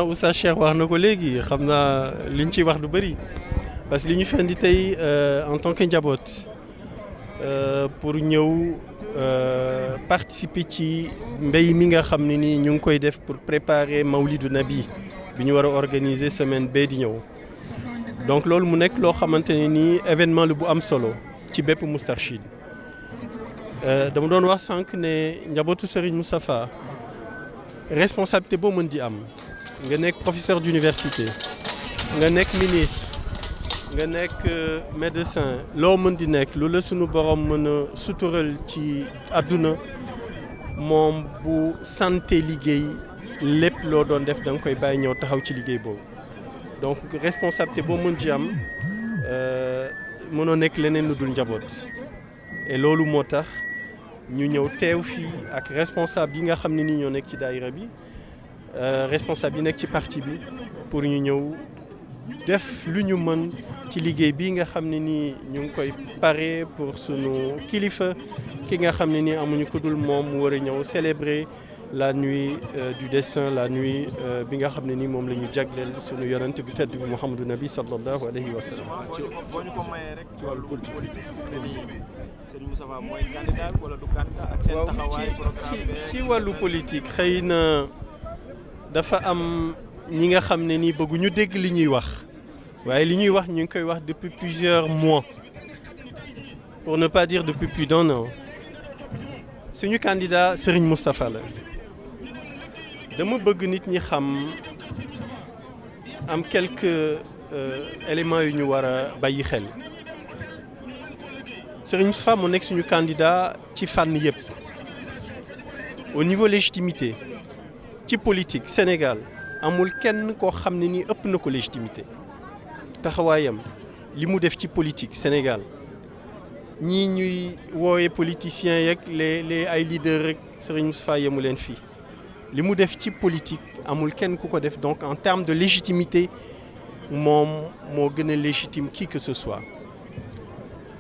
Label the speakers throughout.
Speaker 1: Oustaz Cheikh wax na ko léegi xam naa liñ ciy wax du bëri parce que li ñu fi indi tey en tant que njaboot pour ñëw participer ci mbéy mi nga xam ne nii ñu ngi koy def pour préparer Mawlidu Nabi bi ñu war a organiser semaine bee di ñëw donc loolu mu nekk loo xamante ne nii événement la bu am solo ci bépp Moustarchid dama doon wax sànq ne njabootu Serigne Moustapha responsabilité boo mën di am nga nekk professeur d'université nga nekk ministre nga nekk médecin loo mën di nekk lu la sunu borom mën a sutural ci àdduna moom bu santé liggéey lépp loo doon def da nga koy bàyyi ñëw taxaw ci liggéey boobu donc responsabilité boo mën di am mënoo nekk leneen lu dul njaboot et loolu moo tax ñu ñëw teew fii ak responsable yi nga xam ne nii ñoo nekk ci daayira bi responsable yi nekk ci parti bi pour ñu ñëw def lu ñu mën ci liggéey bi nga xam ne nii ñu ngi koy pare pour sunu kilifa ki nga xam ne nii amuñu ko dul moom mu war a ñëw célébrer la nuit du destin la nuit bi nga xam ne nii moom la ñu jagleel sunu yonent bi tedd bi Mouhamadou Nabi sallallahu alayhi wa sallam.
Speaker 2: boo ñu ko mayee rek ci wàllu politique Serigne Moustapha mooy candidat wala du candidat ak seen taxawaay programme
Speaker 1: ci wàllu politique xëy na dafa am ñi nga xam ne nii bëgguñu dégg li ñuy wax waaye li ñuy wax ñu ngi koy wax depuis plusieurs mois pour ne pas dire depuis plus d'un an suñu candidat Serigne Moustapha la dama bëgg nit ñi xam am quelques éléments yu ñu war a bàyyi xel Serigne Moustapha moo nekk suñu candidat ci fànn yëpp au niveau légitimité ci politique Sénégal amul kenn koo xam ne nii ëpp na ko légitimité taxawaayam li mu def ci politique Sénégal ñii ñuy woowee politiciens yeeg les ay leaders rek Serigne Moustapha yemu leen fii li mu def ci politique amul kenn ku ko def donc en termes de légitimité moom moo gën a légitime qui que ce soit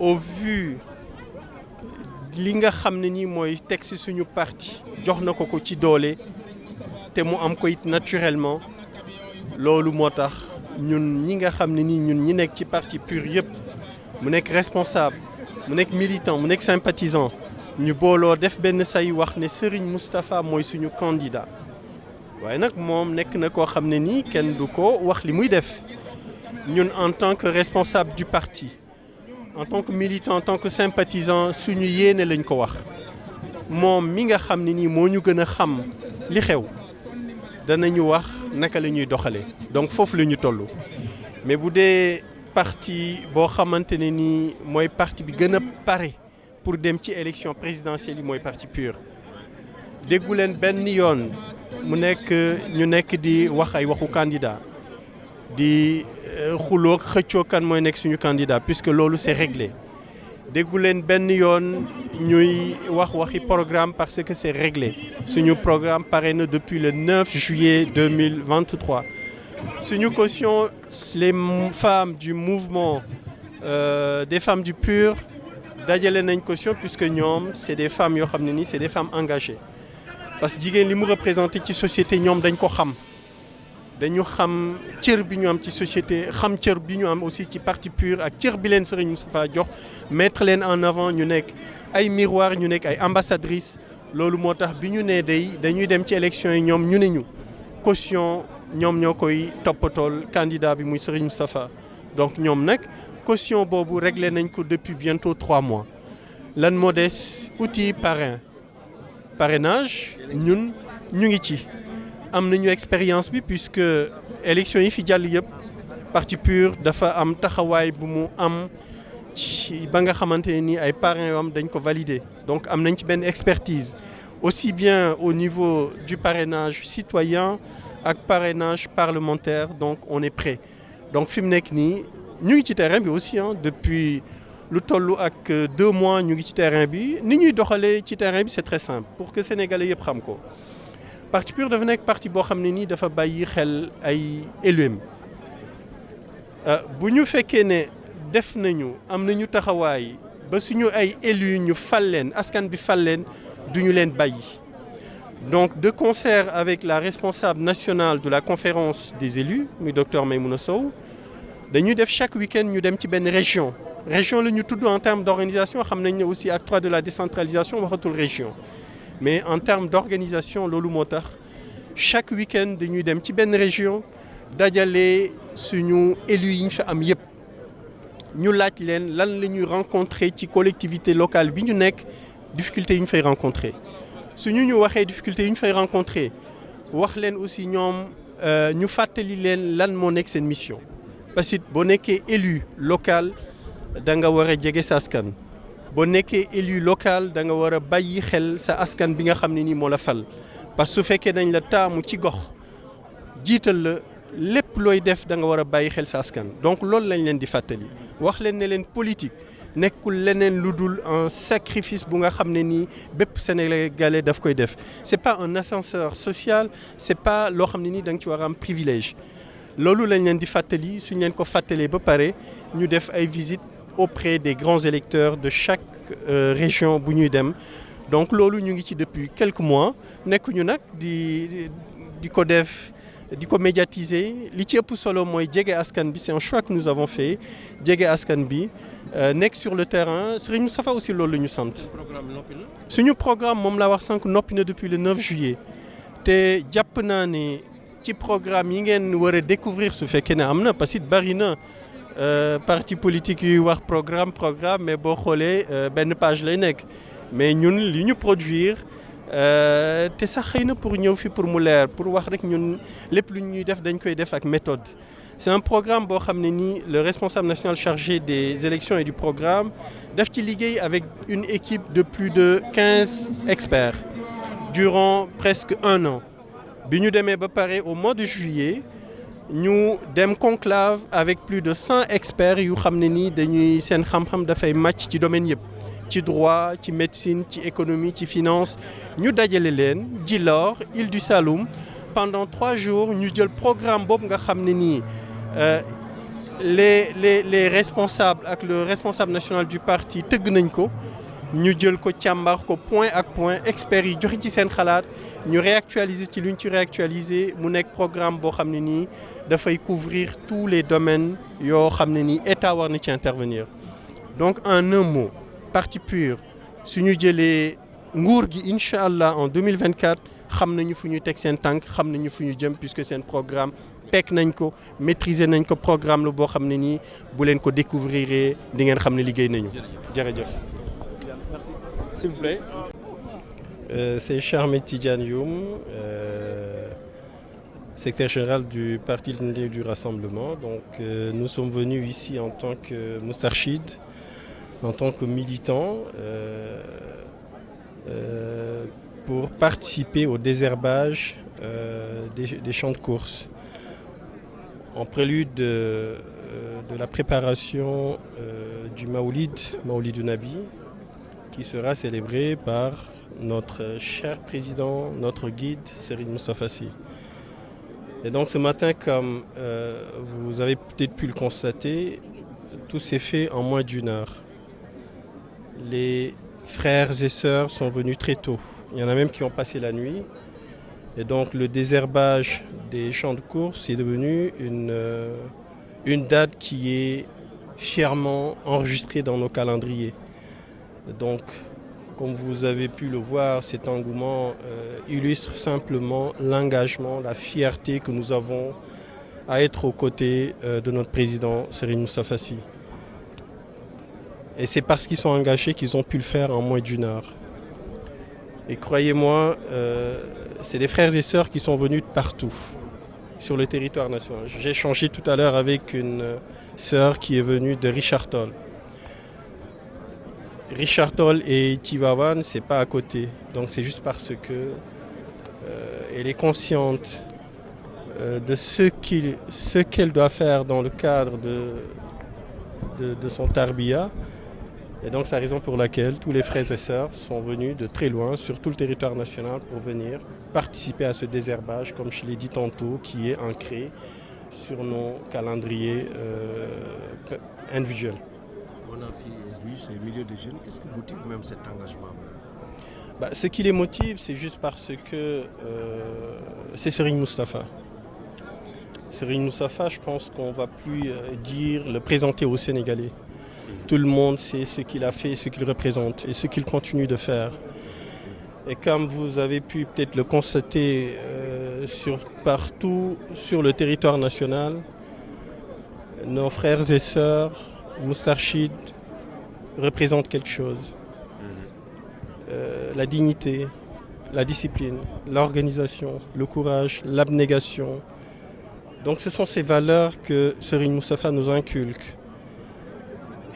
Speaker 1: au vu li nga xam ne nii mooy teg ci suñu parti jox na ko ci doole te mu am ko it naturellement loolu moo tax ñun ñi nga xam ne nii ñun ñi nekk ci parti PUR yëpp mu nekk responsable mu nekk militant mu nekk sympathisant ñu booloo def benn say wax ne Serigne Moustapha mooy suñu candidat waaye nag moom nekk na koo xam ne nii kenn du ko wax li muy def ñun en tant que responsable du parti en tant que militant en tant que sympathisant suñu yéene lañ ko wax moom mi nga xam ne nii moo ñu gën a xam li xew danañu wax naka la ñuy doxalee donc foofu la ñu toll mais bu dee parti boo xamante ne nii mooy parti bi gën a pare pour dem ci élection présidentielle yi mooy parti PUR déggu leen benn yoon mu nekk ñu nekk di wax ay waxu candidat di xuloo xëccoo kan mooy nekk suñu candidat puisque loolu c'est réglé déggu leen benn yoon ñuy wax waxi programme parce que c'est réglé suñu programme pare na depuis le 9 juillet 2023 suñu caution les femmes du mouvement des femmes du PUR dajale nañ caution puisque ñoom c'est des femmes yoo xam ne nii c'est des femmes engagées parce que jigéen li mu représenté ci société ñoom dañ ko xam dañu xam cër bi ñu am ci société xam cër bi ñu am aussi ci parti PUR ak cër bi leen Serigne Moustapha jox mettre leen en avant ñu nekk ay miroir ñu nekk ay ambassadrices loolu moo tax bi ñu nee dañuy dem ci élection yi ñoom ñu ne ñu caution ñoom ñoo koy toppatool candidat bi muy Serigne Moustapha donc ñoom nag caution boobu réglé nañ ko depuis bientôt 3 mois lan moo des outil parrainage ñun ñu ngi ci am nañu expérience bi puisque élection yi fi jàll yëpp parti PUR dafa am taxawaay bu mu am ci ba nga xamante ne ni ay parrains yoo am dañ ko valider donc am nañ ci benn expertise aussi bien au niveau du parrainage citoyen ak parrainage parlementaire donc on est prêt donc fi mu nekk nii ñu ngi ci terrain bi aussi depuis lu toll ak 2 mois ñu ngi ci terrain bi ni ñuy doxalee ci terrain bi c'est très simple pour que sénégalais yëpp xam ko parti PUR dafa nekk parti boo xam ne nii dafa bàyyi xel ay élus bu ñu fekkee ne def nañu am nañu taxawaay ba suñu ay élus ñu fal leen askan bi fal leen du ñu leen bàyyi Donc, de concert avec la responsable nationale de la conférence des élus, le docteur Maïmouna Sow, dañuy def chaque week-end ñu dem ci benn région la ñu tudd en termes d'organisation xam nañ ne aussi acte 3 de la décentralisation waxatul région mais en termes d'organisation loolu moo tax chaque week-end dañuy dem ci benn région dajale suñu élus yi ñu fa am yëpp ñu laaj leen lan la ñuy rencontrer ci collectivité locale bi ñu nekk difficulté yi ñu fay rencontrer suñu ñu waxee difficulté yi ñu fay rencontrer wax leen aussi ñoom ñu fàttali leen lan moo nekk seen mission parce que boo nekkee élu local da nga war a jege sa askan boo nekkee élu local da nga war a bàyyi xel sa askan bi nga xam ne nii moo la fal parce que su fekkee dañ la taamu ci gox jiital la lépp looy def da nga war a bàyyi xel sa askan donc loolu lañ leen di fàttali wax leen ne leen politique nekkul leneen lu dul un sacrifice bu nga xam ne nii bépp Sénégalais daf koy def c'est pas un ascenseur social c'est pas loo xam ne nii da nga ci war a am privilège loolu lañ leen di fàttali suñ leen ko fàttalee ba pare ñu def ay visites auprès des grands électeurs de chaque région bu ñuy dem donc loolu ñu ngi ci depuis quelques mois nekkuñu nag di ko def di ko médiatiser li ci ëpp solo mooy jege askan bi c'est un choix que nous avons fait jege askan bi nekk sur le terrain Serigne Moustapha aussi loolu la ñu sant. suñu programme moom laa wax sànq noppi na depuis le 9 juillet te jàpp naa ne ci programme yi ngeen war a découvrir su fekkee ne am na parce que bari na parti politique yuy wax programme mais boo xoolee benn page lay nekk mais ñun li ñu produire te sax xëy na pour ñëw fi pour mu leer pour wax rek ñun lépp lu ñuy def dañ koy def ak méthode. C'est un programme boo xam ne nii le responsable national chargé des élections et du programme daf ci liggéey avec une équipe de plus de 15 experts durant presque un an. bi ñu demee ba pare au mois de juillet ñu dem conclave avec plus de 100 experts yu xam ne nii dañuy seen xam-xam dafay màcc ci domaine yëpp ci droit ci médecine ci économie ci finance ñu dajale leen Djilor Île du Saloum pendant 3 jours ñu jël programme boobu nga xam ne nii les responsables ak le responsable national du parti tëgg nañ ko ñu jël ko càmbar ko point ak point experts yi joxe ci seen xalaat ñu réactualiser ci lu ñu ci réactualiser mu nekk programme boo xam ne nii dafay couvrir tous les domaines yoo xam ne nii état war na ci intervenir donc en un mot parti PUR su ñu jëlee nguur gi incha allah en 2024 xam nañu fu ñuy teg seen tànk xam nañu fu ñu jëm puisque seen programme pek nañ ko maîtriser nañ ko programme la boo xam ne nii bu leen ko découvrir di ngeen xam ne liggéey nañu jërëjëf.
Speaker 2: Merci. S'il vous plaît.
Speaker 1: C'est Charmet Tidiane Youm, secrétaire général du Parti du Rassemblement. Donc, nous sommes venus ici en tant que Moustarchid, en tant que militant, pour participer au désherbage des champs de course. En prélude de la préparation du Maoulid Nabi, qui sera célébré par notre cher président, notre guide, Serigne Moustapha Sy. Et donc ce matin, comme vous avez peut-être pu le constater, tout s'est fait en moins d'1 heure. Les frères et sœurs sont venus très tôt. Il y en a même qui ont passé la nuit. Et donc le désherbage des champs de course est devenu une date qui est fièrement enregistrée dans nos calendriers. Donc, comme vous avez pu le voir, cet engouement illustre simplement l'engagement, la fierté que nous avons à être aux côtés de notre président Serigne Moustapha Sy. Et c'est parce qu'ils sont engagés qu'ils ont pu le faire en moins d'1 heure. Et croyez-moi, c'est des frères et sœurs qui sont venus de partout sur le territoire national. J'ai échangé tout à l'heure avec une sœur qui est venue de Richard Toll. Richard Toll et Tivaouane, c'est pas à côté. Donc c'est juste parce que elle est consciente de ce qu'elle doit faire dans le cadre de son tarbiya. Et donc c'est la raison pour laquelle tous les frères et sœurs sont venus de très loin sur tout le territoire national pour venir participer à ce désherbage, comme je l'ai dit tantôt, qui est ancré sur nos calendriers individuels.
Speaker 3: On a vu ces milliers de jeunes. Qu'est-ce qui motive même cet engagement?
Speaker 1: Ce qui les motive, c'est juste parce que c'est Serigne Moustapha. Serigne Moustapha, je pense qu'on ne va plus le présenter aux Sénégalais. Tout le monde sait ce qu'il a fait, ce qu'il représente et ce qu'il continue de faire. Et comme vous avez pu peut-être le constater partout sur le territoire national, nos frères et sœurs moustarchides représentent quelque chose. La dignité, la discipline, l'organisation, le courage, l'abnégation. Donc ce sont ces valeurs que Serigne Moustapha nous inculque.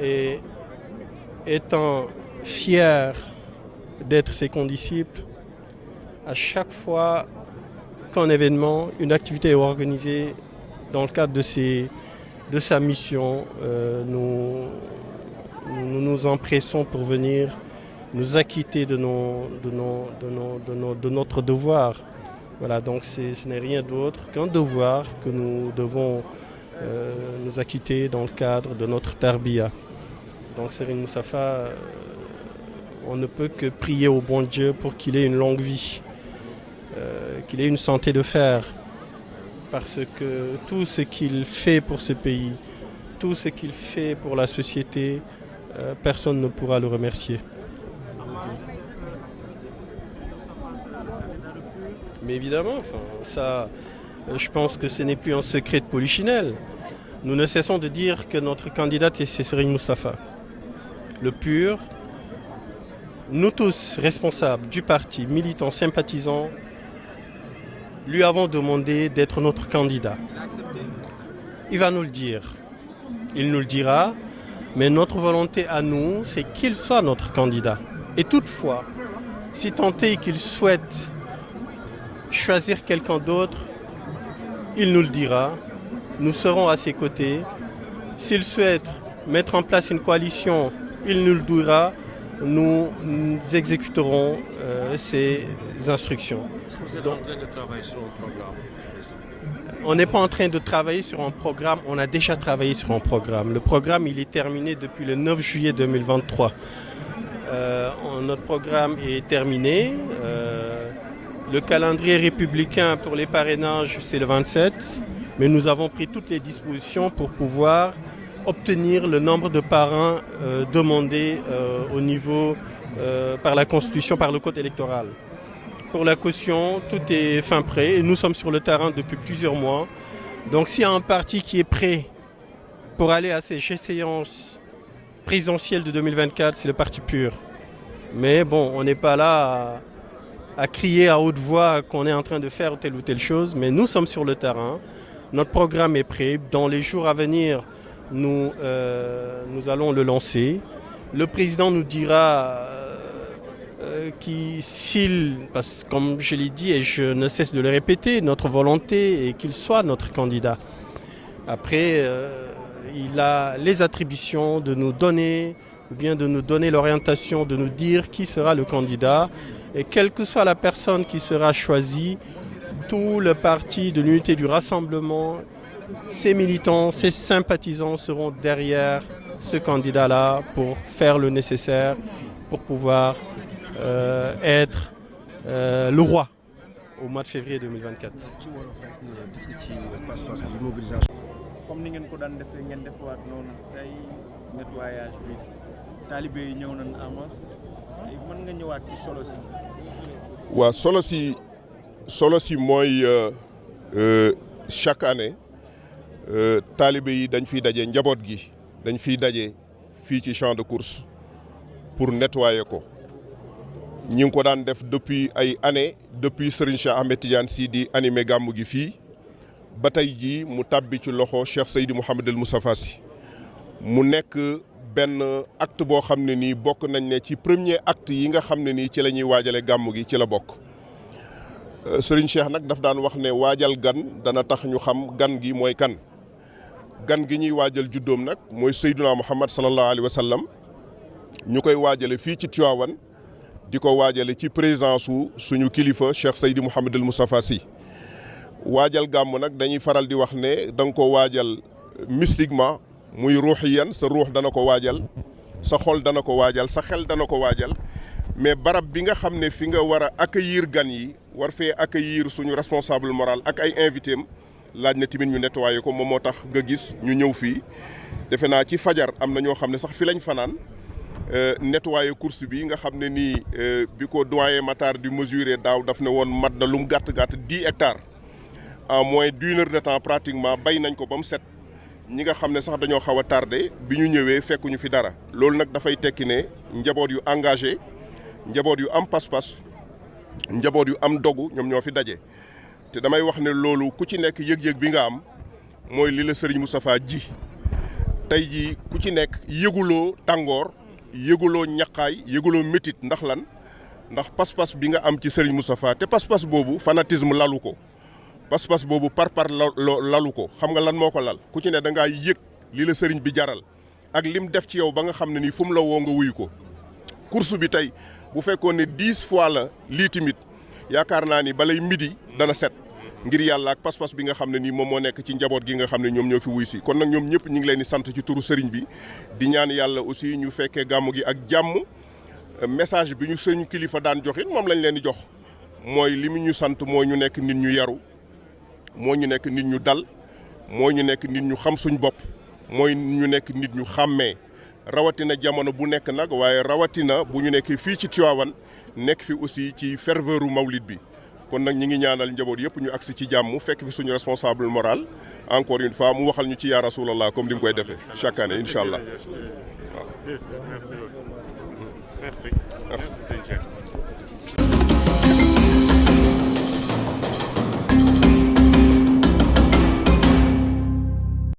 Speaker 1: Et étant fier d'être ses condisciples, à chaque fois qu'un événement, une activité est organisée dans le cadre de sa mission, nous nous empressons pour venir nous acquitter de notre devoir. Voilà, donc ce n'est rien d'autre qu'un devoir que nous devons nous acquitter dans le cadre de notre tarbiya. Donc Serigne Moustapha, on ne peut que prier au bon Dieu pour qu'il ait une longue vie, qu'il ait une santé de fer, parce que tout ce qu'il fait pour ce pays, tout ce qu'il fait pour la société, personne ne pourra le remercier. Mais évidemment, ça, je pense que ce n'est plus un secret de polichinelle. Nous ne cessons de dire que notre candidate, c'est Serigne Moustapha. Le PUR, nous tous responsables du parti, militants, sympathisants, lui avons demandé d'être notre candidat. Il va nous le dire. Il nous le dira. Mais notre volonté à nous, c'est qu'il soit notre candidat. Et toutefois, si tant est qu'il souhaite choisir quelqu'un d'autre, il nous le dira. Nous serons à ses côtés. S'il souhaite mettre en place une coalition, il nous le dira. Nous exécuterons ses instructions.
Speaker 3: Est-ce que vous êtes en train de travailler sur un programme?
Speaker 1: On n'est pas en train de travailler sur un programme, on a déjà travaillé sur un programme. Le programme, il est terminé depuis le 9 juillet 2023. Notre programme est terminé. Le calendrier républicain pour les parrainages, c'est le 27. Mais nous avons pris toutes les dispositions pour pouvoir obtenir le nombre de parrains demandés au niveau par la Constitution, par le Code électoral. Pour la caution, tout est fin prêt et nous sommes sur le terrain depuis plusieurs mois. Donc s'il y a un parti qui est prêt pour aller à ces échéances présidentielles de 2024, c'est le parti PUR. Mais bon, on n'est pas là à crier à haute voix qu'on est en train de faire telle ou telle chose, mais nous sommes sur le terrain. Notre programme est prêt. Dans les jours à venir, nous allons le lancer. Le président nous dira parce que comme je l'ai dit et je ne cesse de le répéter, notre volonté est qu'il soit notre candidat. Après, il a les attributions de nous donner, ou bien de nous donner l'orientation, de nous dire qui sera le candidat. Et quelle que soit la personne qui sera choisie, tout le parti de l'unité du rassemblement, ses militants, ses sympathisants seront derrière ce candidat-là pour faire le nécessaire, pour pouvoir être le roi au mois de février 2024.
Speaker 2: comme ni ngeen ko daan defee ngeen defaat noonu tey nettoyage bi taalibe yi ñëw nañ en masse mën nga ñëwaat ci solo si.
Speaker 4: waaw solo si mooy chaque année taalibe yi dañ fiy daje njaboot gi dañ fiy daje fii ci champ de course pour nettoyer ko. ñi ngi ko daan def depuis ay années depuis Serigne Cheikh Ahmed Tidiane Sy di animé gàmmu gi fii ba tey jii mu tàbbi ci loxo Cheikh Seydi Mouhamadul Moustapha Sy mu nekk benn acte boo xam ne nii bokk nañ ne ci premier acte yi nga xam ne nii ci la ñuy waajale gàmmu gi ci la bokk. Serigne Cheikh nag daf daan wax ne waajal gan dana tax ñu xam gan gi mooy kan gan gi ñuy waajal juddoom nag mooy Seydina Muhammad sallallahu alayhi wa sallam ñu koy waajale fii ci Tivaouane di ko waajale ci présence su suñu kilifa Cheikh Seydi Mouhamadul Moustapha Sy waajal gàmm nag dañuy faral di wax ne da nga ko waajal mystiquement muy ruuxiyan sa ruux dana ko waajal sa xol dana ko waajal sa xel dana ko waajal mais barab bi nga xam ne fi nga war a accueillir gan yi war fee accueillir suñu responsable moral ak ay invité am laaj na tamit ñu nettoyer ko moom moo tax nga gis ñu ñëw fii defe naa ci fajar am na ñoo xam ne sax fi lañ fanaan nettoyer course bi nga xam ne nii bi ko doyen Matar di mesurer daaw daf ne woon mat na lu mu gàtt 10 hectares en moins d'1 heure de temps pratiquement bay nañ ko ba mu set ñi nga xam ne sax dañoo xaw a tardé bi ñu ñëwee fekkuñu fi dara loolu nag dafay tekki ne njaboot yu engagé njaboot yu am pas-pas njaboot yu am dogu ñoom ñoo fi daje te damay wax ne loolu ku ci nekk yëg-yëg bi nga am mooy li la Serigne Moustapha ji tey jii ku ci nekk yëguloo tàngoor yëguloo ñaqaay yëguloo métit ndax lan ndax pas-pas bi nga am ci Serigne Moustapha te pas-pas boobu fanatisme lalu ko pas-pas boobu par lalu ko xam nga lan moo ko lal ku ci ne da ngaa yëg li la Serigne bi jaral ak lim def ci yow ba nga xam ne nii fu mu la woo nga wuyu ko course bi tey bu fekkoon ne 10 fois la lii tamit yaakaar naa ni balay midi dana set ngir yàlla ak pas-pas bi nga xam ne nii moom moo nekk ci njaboot gi nga xam ne ñoom ñoo fi wuy si kon nag ñoom ñëpp ñu ngi leen di sant ci turu Serigne bi di ñaan yàlla aussi ñu fekkee gàmmu gi ak jàmm message bi ñu sëñ kilifa daan joxit moom lañ leen di jox mooy li mu ñu sant mooy ñu nekk nit ñu yaru moo ñu nekk nit ñu dal moo ñu nekk nit ñu xam suñ bopp mooy ñu nekk nit ñu xàmmee rawatina jamono bu nekk nag waaye rawatina bu ñu nekk fii ci Tivaouane nekk fi aussi ci ferveuru mawlid bi kon nag ñi ngi ñaanal njaboot yëpp ñu agsi ci jàmm fekk fi suñu responsable moral encore une fois mu waxal ñu ci yaa rasulallah comme ni mu koy defee chaque année incha allah waaw.
Speaker 3: Merci beaucoup. Merci. Merci.